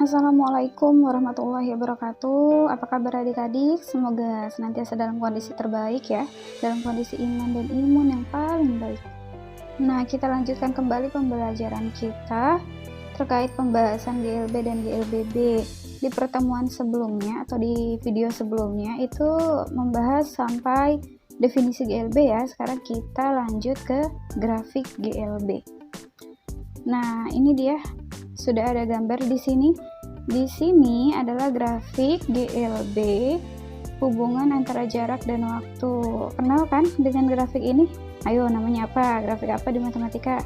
Assalamualaikum warahmatullahi wabarakatuh. Apa kabar adik-adik? Semoga senantiasa dalam kondisi terbaik ya, dalam kondisi iman dan imun yang paling baik. Nah, kita lanjutkan kembali pembelajaran kita terkait pembahasan GLB dan GLBB. Di pertemuan sebelumnya atau di video sebelumnya itu membahas sampai definisi GLB ya. Sekarang kita lanjut ke grafik GLB. Nah, ini dia, sudah ada gambar di sini. Di sini adalah grafik GLB, hubungan antara jarak dan waktu. Kenal kan dengan grafik ini? Ayo, namanya apa? Grafik apa di matematika?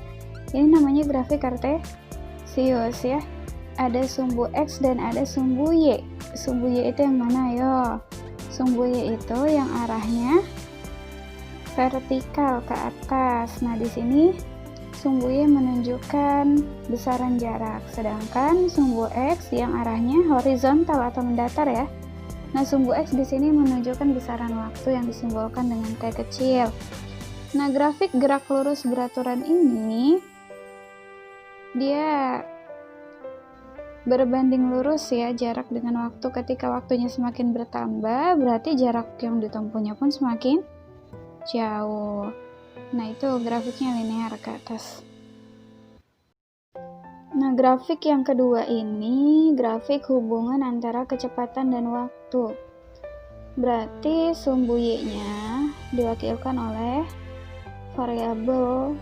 Ini namanya grafik kartesius ya. Ada sumbu X dan ada sumbu Y. Sumbu Y itu yang mana? Ayo. Sumbu Y itu yang arahnya vertikal ke atas. Nah, di sini sumbu Y menunjukkan besaran jarak, sedangkan sumbu X yang arahnya horizontal atau mendatar ya. Nah, sumbu X di sini menunjukkan besaran waktu yang disimbolkan dengan T kecil. Nah, grafik gerak lurus beraturan ini dia berbanding lurus ya, jarak dengan waktu. Ketika waktunya semakin bertambah, berarti jarak yang ditempuhnya pun semakin jauh. Nah, itu grafiknya linear ke atas. Nah, grafik yang kedua ini grafik hubungan antara kecepatan dan waktu. Berarti sumbu Y-nya diwakilkan oleh variabel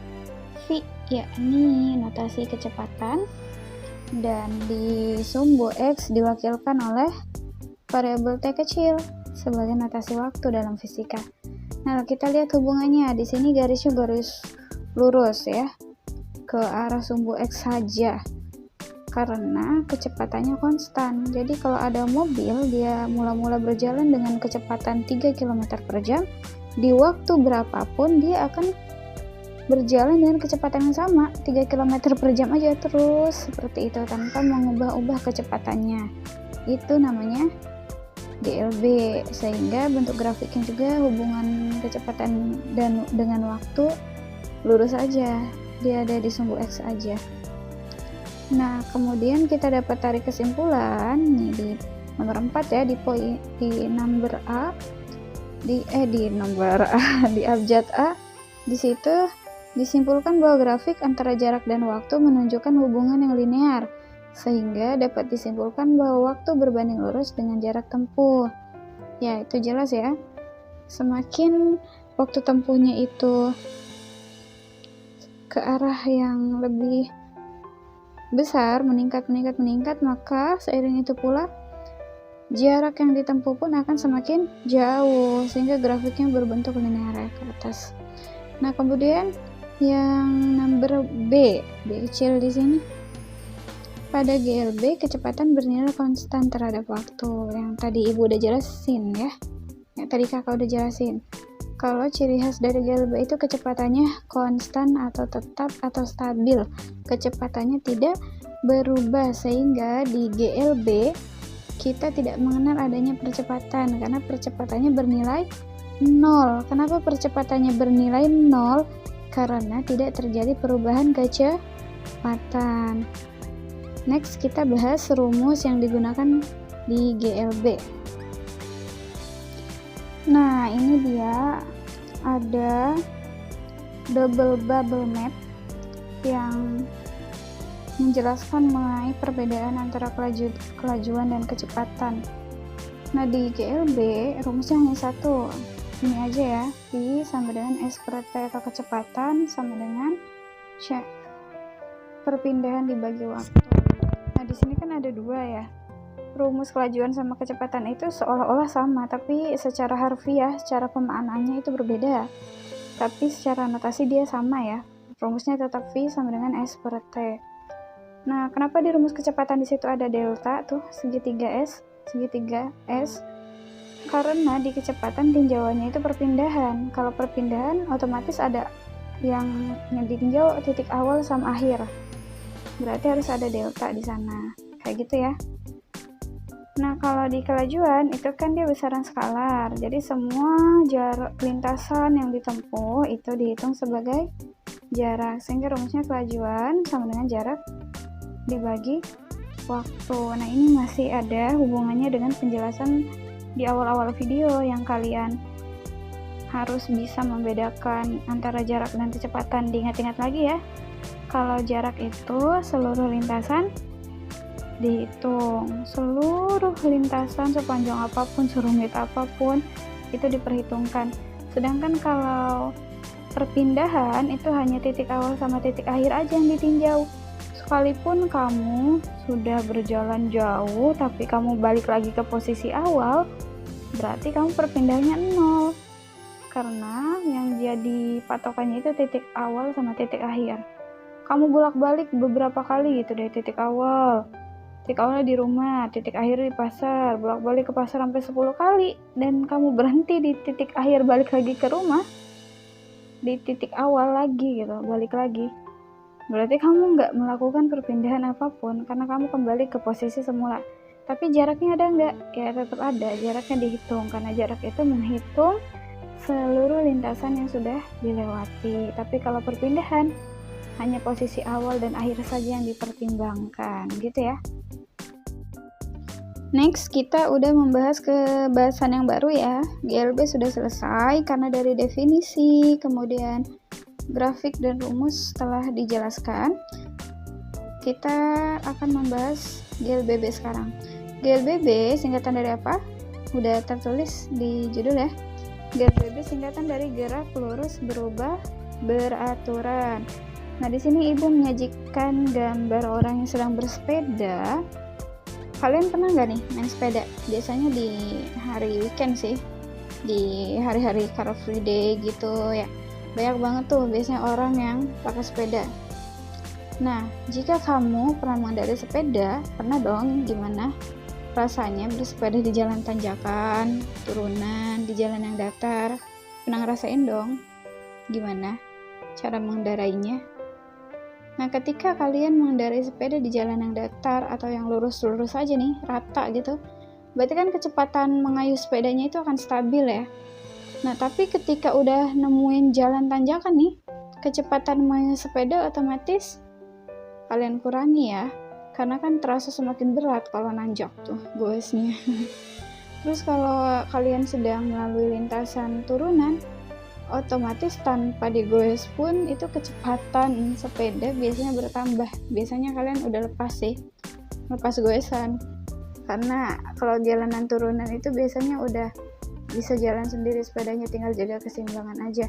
V, yakni notasi kecepatan, dan di sumbu X diwakilkan oleh variabel T kecil sebagai notasi waktu dalam fisika. Nah, kita lihat hubungannya. Di sini garisnya garis lurus ya, ke arah sumbu X saja, karena kecepatannya konstan. Jadi kalau ada mobil, dia mula-mula berjalan dengan kecepatan 3 km per jam, di waktu berapapun dia akan berjalan dengan kecepatan yang sama, 3 km per jam aja terus, seperti itu, tanpa mengubah-ubah kecepatannya. Itu namanya GLB, sehingga bentuk grafiknya juga hubungan kecepatan dan dengan waktu lurus aja, dia ada di sumbu X aja. Nah, kemudian kita dapat tarik kesimpulan nih di nomor 4 ya, di number A, di abjad A. Di situ disimpulkan bahwa grafik antara jarak dan waktu menunjukkan hubungan yang linear, sehingga dapat disimpulkan bahwa waktu berbanding lurus dengan jarak tempuh. Ya, itu jelas ya. Semakin waktu tempuhnya itu ke arah yang lebih besar, meningkat, maka seiring itu pula jarak yang ditempuh pun akan semakin jauh, sehingga grafiknya berbentuk linear ke atas. Nah, kemudian yang number B kecil di sini. Pada GLB, kecepatan bernilai konstan terhadap waktu. Yang tadi ibu udah jelasin ya. Yang tadi kakak udah jelasin. Kalau ciri khas dari GLB itu kecepatannya konstan atau tetap atau stabil. Kecepatannya tidak berubah, sehingga di GLB kita tidak mengenal adanya percepatan karena percepatannya bernilai 0. Kenapa percepatannya bernilai 0? Karena tidak terjadi perubahan kecepatan. Next, kita bahas rumus yang digunakan di GLB. Nah, ini dia, ada double bubble map yang menjelaskan mengenai perbedaan antara kelajuan dan kecepatan. Nah, di GLB rumusnya hanya satu. Ini aja ya, V sama dengan S per T atau kecepatan sama dengan C perpindahan dibagi waktu. Nah, di sini kan ada dua ya. Rumus kelajuan sama kecepatan itu seolah-olah sama, tapi secara harfiah, secara pemaknaannya itu berbeda. Tapi secara notasi dia sama ya. Rumusnya tetap V sama dengan S per T. Nah, kenapa di rumus kecepatan di situ ada delta tuh, segitiga S? Karena di kecepatan tinjauannya itu perpindahan. Kalau perpindahan otomatis ada yang ditinjau titik awal sama akhir. Berarti harus ada delta di sana. Kayak gitu ya. Nah, kalau di kelajuan itu kan dia besaran skalar. Jadi semua jarak lintasan yang ditempuh itu dihitung sebagai jarak. Sehingga rumusnya kelajuan sama dengan jarak dibagi waktu. Nah, ini masih ada hubungannya dengan penjelasan di awal-awal video yang kalian harus bisa membedakan antara jarak dan kecepatan. Diingat-ingat lagi ya. Kalau jarak itu seluruh lintasan dihitung, seluruh lintasan sepanjang apapun, serumit apapun itu diperhitungkan. Sedangkan kalau perpindahan itu hanya titik awal sama titik akhir aja yang ditinjau. Sekalipun kamu sudah berjalan jauh tapi kamu balik lagi ke posisi awal, berarti kamu perpindahannya 0, karena yang jadi patokannya itu titik awal sama titik akhir. Kamu bolak-balik beberapa kali gitu dari titik awalnya di rumah, titik akhir di pasar, bolak-balik ke pasar sampai 10 kali, dan kamu berhenti di titik akhir balik lagi ke rumah, di titik awal lagi gitu, balik lagi, berarti kamu nggak melakukan perpindahan apapun karena kamu kembali ke posisi semula. Tapi jaraknya ada nggak? Ya tetap ada, jaraknya dihitung karena jarak itu menghitung seluruh lintasan yang sudah dilewati. Tapi kalau perpindahan hanya posisi awal dan akhir saja yang dipertimbangkan, gitu ya. Next, kita udah membahas ke bahasan yang baru ya. GLB sudah selesai karena dari definisi, kemudian grafik dan rumus telah dijelaskan. Kita akan membahas GLBB sekarang. GLBB singkatan dari apa? Udah tertulis di judul ya. GLBB singkatan dari gerak lurus berubah beraturan. Nah, di sini Ibu menyajikan gambar orang yang sedang bersepeda. Kalian pernah nggak nih main sepeda? Biasanya di hari weekend sih, di hari-hari Car Free Day gitu ya. Banyak banget tuh biasanya orang yang pakai sepeda. Nah, jika kamu pernah mengendarai sepeda, pernah dong gimana rasanya bersepeda di jalan tanjakan, turunan, di jalan yang datar? Pernah ngerasain dong gimana cara mengendarainya? Nah, ketika kalian mengendarai sepeda di jalan yang datar atau yang lurus-lurus aja nih, rata gitu, berarti kan kecepatan mengayuh sepedanya itu akan stabil ya. Nah, tapi ketika udah nemuin jalan tanjakan nih, kecepatan mengayuh sepeda otomatis kalian kurangi ya, karena kan terasa semakin berat kalau nanjak tuh goesnya. Terus kalau kalian sedang melalui lintasan turunan, otomatis tanpa digoes pun itu kecepatan sepeda biasanya bertambah. Biasanya kalian udah lepas goesan, karena kalau jalanan turunan itu biasanya udah bisa jalan sendiri sepedanya, tinggal jaga keseimbangan aja.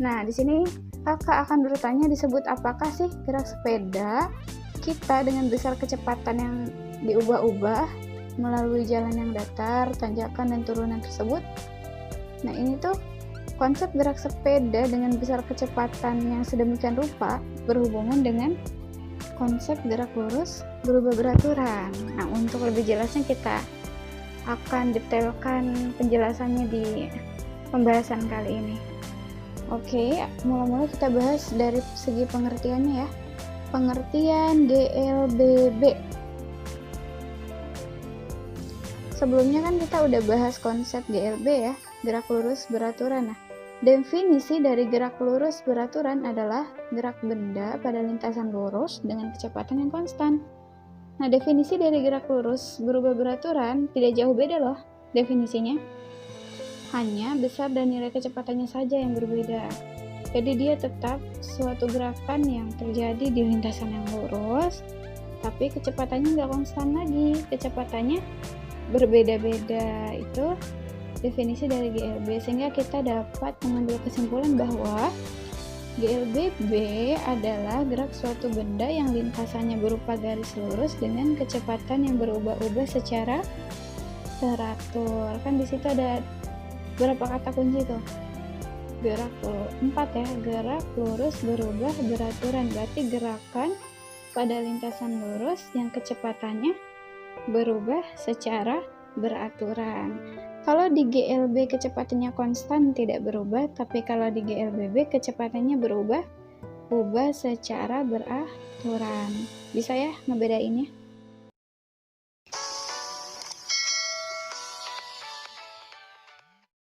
Nah, di sini kakak akan bertanya, disebut apakah sih gerak sepeda kita dengan besar kecepatan yang diubah-ubah melalui jalan yang datar, tanjakan, dan turunan tersebut? Nah, ini tuh konsep gerak sepeda dengan besar kecepatan yang sedemikian rupa berhubungan dengan konsep gerak lurus berubah beraturan. Nah, untuk lebih jelasnya kita akan detailkan penjelasannya di pembahasan kali ini. Oke, mula-mula kita bahas dari segi pengertiannya ya. Pengertian GLBB. Sebelumnya kan kita udah bahas konsep GLB ya, gerak lurus beraturan. Nah, definisi dari gerak lurus beraturan adalah gerak benda pada lintasan lurus dengan kecepatan yang konstan. Nah, definisi dari gerak lurus berubah beraturan tidak jauh beda loh definisinya. Hanya besar dan nilai kecepatannya saja yang berbeda. Jadi dia tetap suatu gerakan yang terjadi di lintasan yang lurus, tapi kecepatannya nggak konstan lagi, kecepatannya berbeda-beda. Itu definisi dari GLB, sehingga kita dapat mengambil kesimpulan bahwa GLBB adalah gerak suatu benda yang lintasannya berupa garis lurus dengan kecepatan yang berubah-ubah secara teratur. Kan di situ ada berapa kata kunci tuh? Gerak 4 ya, gerak lurus berubah beraturan, berarti gerakan pada lintasan lurus yang kecepatannya berubah secara beraturan. Kalau di GLB kecepatannya konstan tidak berubah, tapi kalau di GLBB kecepatannya berubah secara beraturan. Bisa ya ngebedainnya?